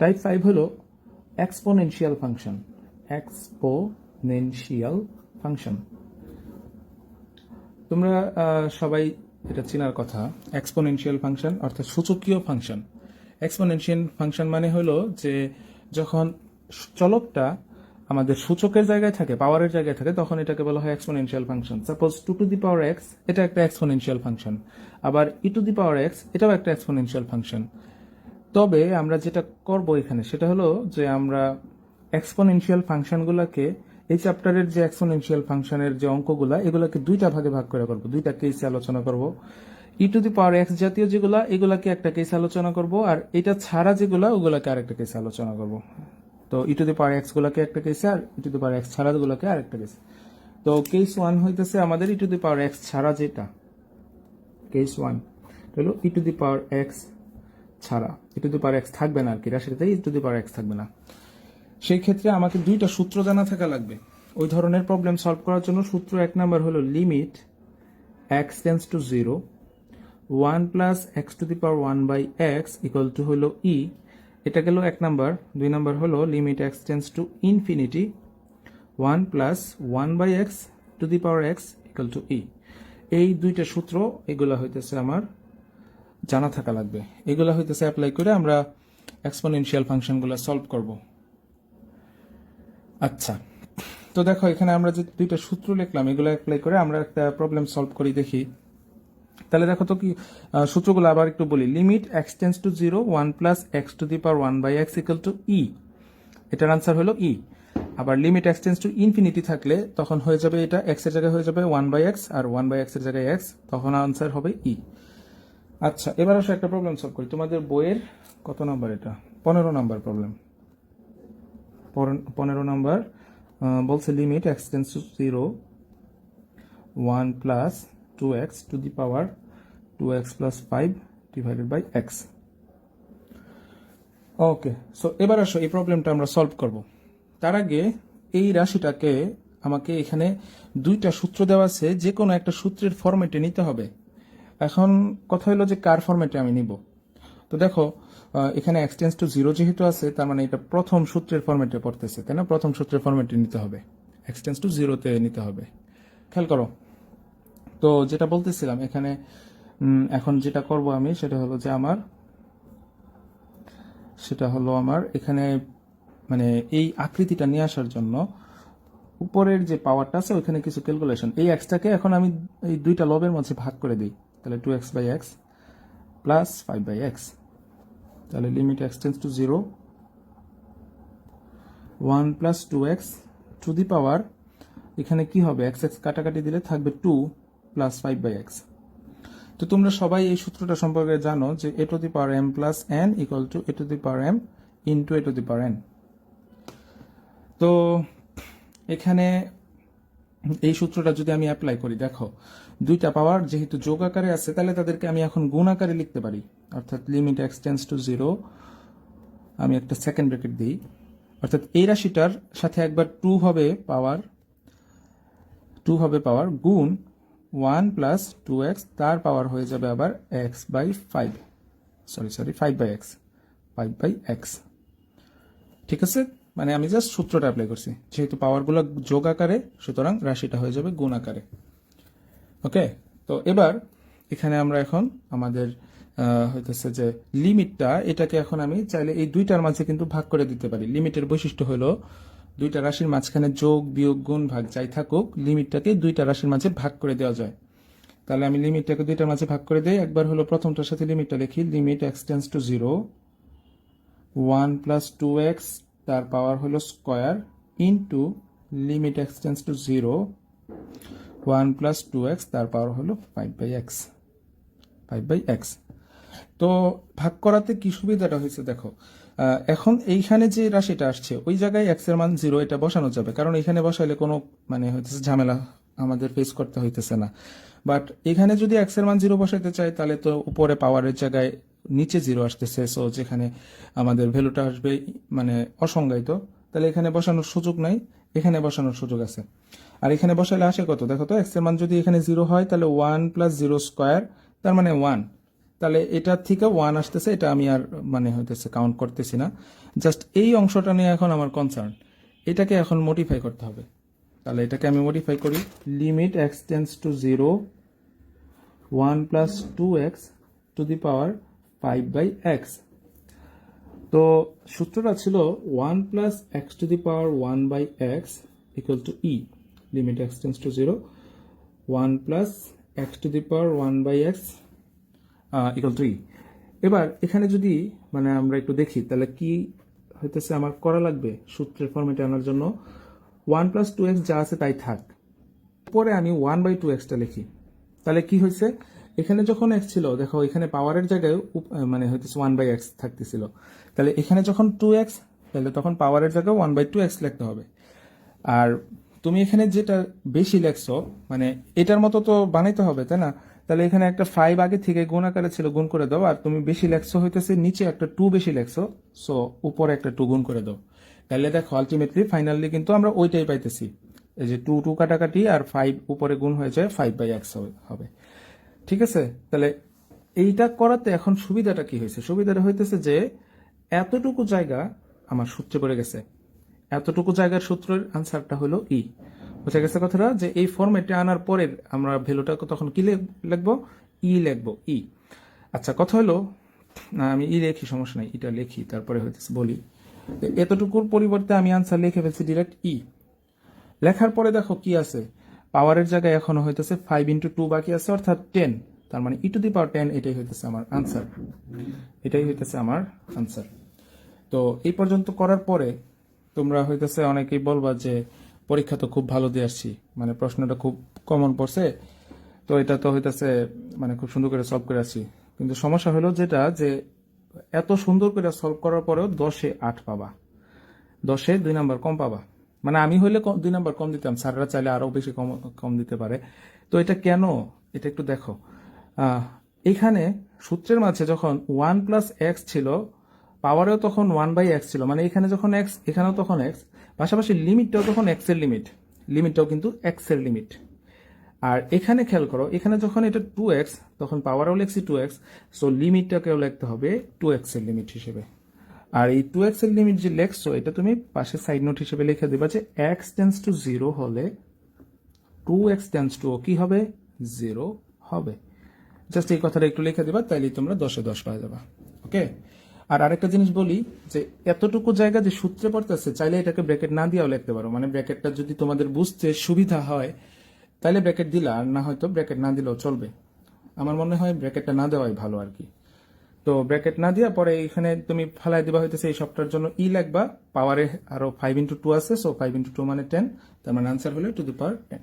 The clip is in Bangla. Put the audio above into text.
টাইপ 5 হলো এক্সপোনেনশিয়াল ফাংশন। এক্সপোনেনশিয়াল ফাংশন তোমরা সবাই এটা চেনার কথা। এক্সপোনেনশিয়াল ফাংশন অর্থাৎ সূচকীয় ফাংশন। এক্সপোনেনশিয়াল ফাংশন মানে হলো যে যখন চলকটা আমাদের সূচকের জায়গায় থাকে, পাওয়ারের জায়গায় থাকে, তখন এটাকে বলা হয় exponential function. Suppose 2 two the power x এটা একটা এক্সপোনেনশিয়াল ফাংশন, আবার e two the power x এটাও একটা এক্সপোনেনশিয়াল ফাংশন। তবে আমরা যেটা করব এখানে সেটা হলো যে আমরা এক্সপোনেনশিয়াল ফাংশনগুলোকে, এই চ্যাপ্টারের যে এক্সপোনেনশিয়াল ফাংশনের যে অঙ্কগুলা, এগুলোকে দুইটা ভাগে ভাগ করে করব, দুইটা কেসে আলোচনা করব। ই টু দি পাওয়ার x জাতীয় যেগুলা, এগুলাকে একটা কেসে আলোচনা করব, আর এটা ছাড়া যেগুলা ওগুলাকে আরেকটা কেসে আলোচনা করব। তো ই টু দি পাওয়ার x গুলাকে একটা কেসে, আর ই টু দি পাওয়ার x ছাড়া গুলাকে আরেকটা কেসে। তো কেস 1 হইতেছে আমাদের ই টু দি পাওয়ার x ছাড়া যেটা, কেস 1 হলো ই টু দি পাওয়ার x ছাড়া, ই টু দি পাওয়ার x থাকবে না আর কি, রাশিটাতে ই টু দি পাওয়ার x থাকবে না। সেই ক্ষেত্রে আমাকে দুইটা সূত্র জানা থাকা লাগবে ওই ধরনের প্রবলেম সলভ করার জন্য। সূত্র 1 নাম্বার হলো limit x tends to 0 1 plus x to the power 1 by x equal to হলো e, এটা গেল 1 নাম্বার। 2 নাম্বার হলো limit x tends to infinity 1 plus 1 by x to the power x equal to e। এই দুইটা সূত্র এগুলা হইতেছে আমার জানা থাকা লাগবে। এগুলা হইতেছে অ্যাপ্লাই করে আমরা এক্সপোনেনশিয়াল ফাংশনগুলো সলভ করব। আচ্ছা, তো দেখো এখানে আমরা যে দুইটা সূত্র লিখলাম, এগুলো অ্যাপ্লাই করে আমরা একটা প্রবলেম সলভ করি দেখি। তাহলে দেখো তো কি সূত্রগুলো আবার একটু বলি। Limit x tends to 0 1 plus x to the power 1 by x equal to e, এটার আনসার হলো e। আবার limit x tends to infinity থাকলে তখন হয়ে যাবে এটা x এর জায়গায় হয়ে যাবে 1 বাই x, আর 1 বাই x এর জায়গায় x, তখন আনসার হবে e। আচ্ছা, এবার আসলে একটা প্রবলেম সলভ করি। তোমাদের বইয়ের কত নাম্বার এটা? 15 নাম্বার প্রবলেম। 15 নাম্বার বলছে limit x tends to 0 1 plus 2x to the power 2x plus 5 divided by x। Okay, so এবার আসো এই প্রবলেমটা আমরা সলভ করব। তার আগে এই রাশিটাকে আমাকে এখানে দুইটা সূত্র দেওয়া আছে, যে কোনো একটা সূত্রের ফরম্যাটে নিতে হবে। এখন কথা হলো যে কার ফরম্যাটে আমি নিব। তো দেখো এখানে x টেন্ডস টু 0 যেহেতু আছে, তার মানে এটা প্রথম সূত্রের ফরম্যাটে পড়তেছে, তাই না? প্রথম সূত্রের ফরম্যাটে নিতে হবে, x টেন্ডস টু 0 তে নিতে হবে। খেয়াল করো, তো যেটা বলতেছিলাম এখানে এখন যেটা করব আমি সেটা হলো আমার এখানে মানে এই আকৃতিটা নিয়ে আসার জন্য উপরের যে পাওয়ারটা আছে ওইখানে কিছু ক্যালকুলেশন। এই এক্সটাকে এখন আমি এই দুইটা লবের মধ্যে ভাগ করে দিই, তাহলে 2x by x plus 5 by x। তাহলে limit x tends to 0 1 plus 2x to the power, এখানে কি হবে, x x কাটাকাটি দিলে থাকবে 2 প্লাস 5 বাই x। তো তোমরা সবাই এই সূত্রটা সম্পর্কে জানো যে a two the power m plus n equal to a two the power m into a two the power n। তো এখানে এই সূত্রটা যদি আমি অ্যাপ্লাই করি, দেখো দুইটা পাওয়ার যেহেতু যোগ আকারে আছে, তাহলে তাদেরকে আমি এখন গুণ আকারে লিখতে পারি। অর্থাৎ লিমিট x টেন্ডস টু 0, আমি একটা সেকেন্ড ব্র্যাকেট দিই, অর্থাৎ এই রাশিটার সাথে একবার 2 হবে পাওয়ার গুণ 1 প্লাস 2x, তার পাওয়ার হয়ে যাবে আবার x by 5, sorry 5 by x, 5 by x। ঠিক আছে, মানে আমি জাস্ট সূত্রটা অ্যাপ্লাই করছি, যেহেতু পাওয়ারগুলো যোগ আকারে সুতরাং রাশিটা হয়ে যাবে গুণ আকারে। ওকে, তো এবার এখানে আমরা এখন আমাদের হইতেছে যে লিমিটটা, এটাকে এখন আমি চাইলে এই দুইটার মাঝে কিন্তু ভাগ করে দিতে পারি। লিমিটের বৈশিষ্ট্য হলো দুইটা রাশির মাঝখানে যোগ বিয়োগ গুণ ভাগ যাই থাকুক, লিমিটটাকে দুইটা রাশির মাঝে ভাগ করে দেওয়া যায়। তাহলে আমি লিমিটটাকে দুইটার মাঝে ভাগ করে দেই। একবার হলো প্রথমটার সাথে লিমিটটা লিখি, limit x tends to 0 1 plus 2x তার পাওয়ার হলো square into limit x tends to 0 1 plus 2x তার পাওয়ার হলো 5 বাই x। তো ভাগ করাতে কি সুবিধাটা হয়েছে দেখো, এখন এইখানে যে রাশিটা আসছে ওই জায়গায় x এর মান 0 এটা বসানো যাবে, কারণ এখানে বসাইলে কোনো মানে হইতেছে ঝামেলা আমাদের ফেস করতে হইতেছে না। বাট এখানে যদি x এর মান 0 বসাইতে চাই, তাহলে তো উপরে পাওয়ারের জায়গায় নিচে 0 আসতেছে, সো যেখানে আমাদের ভ্যালুটা আসবে মানে অসংজ্ঞায়িত, তাহলে এখানে বসানোর সুযোগ নাই, এখানে বসানোর সুযোগ আছে। আর এখানে বসাইলে আসে কত, দেখো তো x এর মান যদি এখানে 0 হয় তাহলে 1 প্লাস 0 স্কয়ার, তার মানে 1, তাহলে এটার থেকে 1 আসতেছে, এটা আমি আর মানে হইতেছে কাউন্ট করতেছি না, জাস্ট এই অংশটা নিয়ে এখন আমার কনসার্ন। এটাকে এখন মডিফাই করতে হবে। তাহলে এটাকে আমি মডিফাই করি, limit x tends to 0 1 plus 2x to the power 5/x। তো সূত্রটা ছিল 1 plus x to the power 1/x equal to e, limit x tends to 0 1 plus x to the power 1/x equal to e. এবার এখানে যদি মানে আমরা একটু দেখি তাহলে কি হইতেছে আমার করা লাগবে সূত্রের ফর্মেটে আনার জন্য। 1 প্লাস 2x যা আছে তাই থাক, পরে আমি 1/2x টা লিখি। তাহলে কি হয়েছে, এখানে যখন x ছিল দেখো এখানে পাওয়ারের জায়গায় মানে হইতেছে 1/x থাকতেছিল, তাহলে এখানে যখন 2x তাহলে তখন পাওয়ারের জায়গায় 1/2x লিখতে হবে। আর তুমি এখানে যেটা বেশি লেখছো মানে এটার মতো তো বানাইতে হবে, তাই না? তাহলে এখানে একটা 5 আগে থেকে গুণ আকারে ছিল, গুণ করে দাও। আর তুমি বেশি লেখছো হইতেছে নিচে একটা 2 বেশি লেখছো, সো উপরে একটা 2 গুণ করে দাও। তাহলে দেখো আলটিমেটলি ফাইনালি কিন্তু আমরা ওইটাই পাইতেছি, এই যে 2 কাটাকাটি আর 5 উপরে গুণ হয়ে যায় 5/x হবে। ঠিক আছে, তাহলে এইটা করাতে এখন সুবিধাটা কি হয়েছে? সুবিধাটা হইতেছে যে এতটুকু জায়গা আমার সূত্রে পড়ে গেছে, এতটুকু জায়গার সূত্রের আনসারটা হলো ই। বুঝা গেছে কথাটা? যে এই ফরম্যাটে আনার পরে আমরা ভ্যালুটা তখন কি লিখবো? ই লিখবো, ই। আচ্ছা, কথা হলো আমি ই লিখি, সমস্যা নাই, এটা লিখি তারপরে হইতেছে বলি। এতটুকুর পরিবর্তে আমি আনসার লিখে ফেলছি ডিরেক্ট ই। লেখার পরে দেখো কি আছে, পাওয়ারের জায়গায় এখনো হইতেছে 5 × 2 বাকি আছে, অর্থাৎ 10। তার মানে ই টু দি পাওয়ার 10, এটাই হইতেছে আমার আনসার, এটাই হইতেছে আমার আনসার। তো এই পর্যন্ত করার পরে তোমরা হইতেছে অনেকেই বলবা যে পরীক্ষা তো খুব ভালো দিয়ে আসছি, মানে প্রশ্নটা খুব কমন পড়ছে, তো এটা তো হইতেছে মানে খুব সুন্দর করে সলভ করে আসছি। কিন্তু সমস্যা হলো যেটা, যে এত সুন্দর করে সলভ করার পরেও 10-এ 8 পাবা, 10-এ 2 নাম্বার কম পাবা। মানে আমি হইলে 2 নাম্বার কম দিতাম, স্যাররা চাইলে আরো বেশি কম দিতে পারে। তো এটা কেন, এটা একটু দেখো। এখানে সূত্রের মাঝে যখন 1 প্লাস এক্স ছিল, পাওয়ারেও তখন 1/x ছিল, মানে এখানে যখন x এখানেও তখন x, পাশাপাশি লিমিটটাও তখন x এর লিমিটটাও কিন্তু x এর লিমিট। আর এখানে খেয়াল করো, এখানে যখন এটা 2x তখন পাওয়ারও লিখছি 2x, সো লিমিটটাকেও লিখতে হবে 2x এর লিমিট হিসেবে। আর এই 2x এর লিমিট যে লেখছো এটা তুমি পাশে সাইড নোট হিসেবে লিখে দিবা যে x টেন্স টু 0 হলে 2x টেন্স টু কি হবে? 0 হবে। জাস্ট এই কথাটা একটু লিখে দিবা, তাইলে তোমরা 10-এ 10 পাওয়া যাবা। ওকে। আর আরেকটা জিনিস বলি, যে এতটুকু জায়গা যে সূত্রে পড়তেছে, চাইলে এটাকে ব্র্যাকেট না দিয়েও লিখতে পারো। মানে ব্র্যাকেটটা যদি তোমাদের বুঝতে সুবিধা হয় তাহলে ব্র্যাকেট দিলা, আর না হয়তো ব্র্যাকেট না দিলেও চলবে। আমার মনে হয় ব্র্যাকেটটা না দেওয়াই ভালো আর কি। তো ব্র্যাকেট না দিয়া পরে এখানে তুমি ফালাই দিবা হইতেছে এই সবটার জন্য ই লিখবা, পাওয়ারে আরো 5 × 2 আছে, সো 5 × 2 মানে 10, তার মানে আনসার হলো টু দি পাওয়ার 10।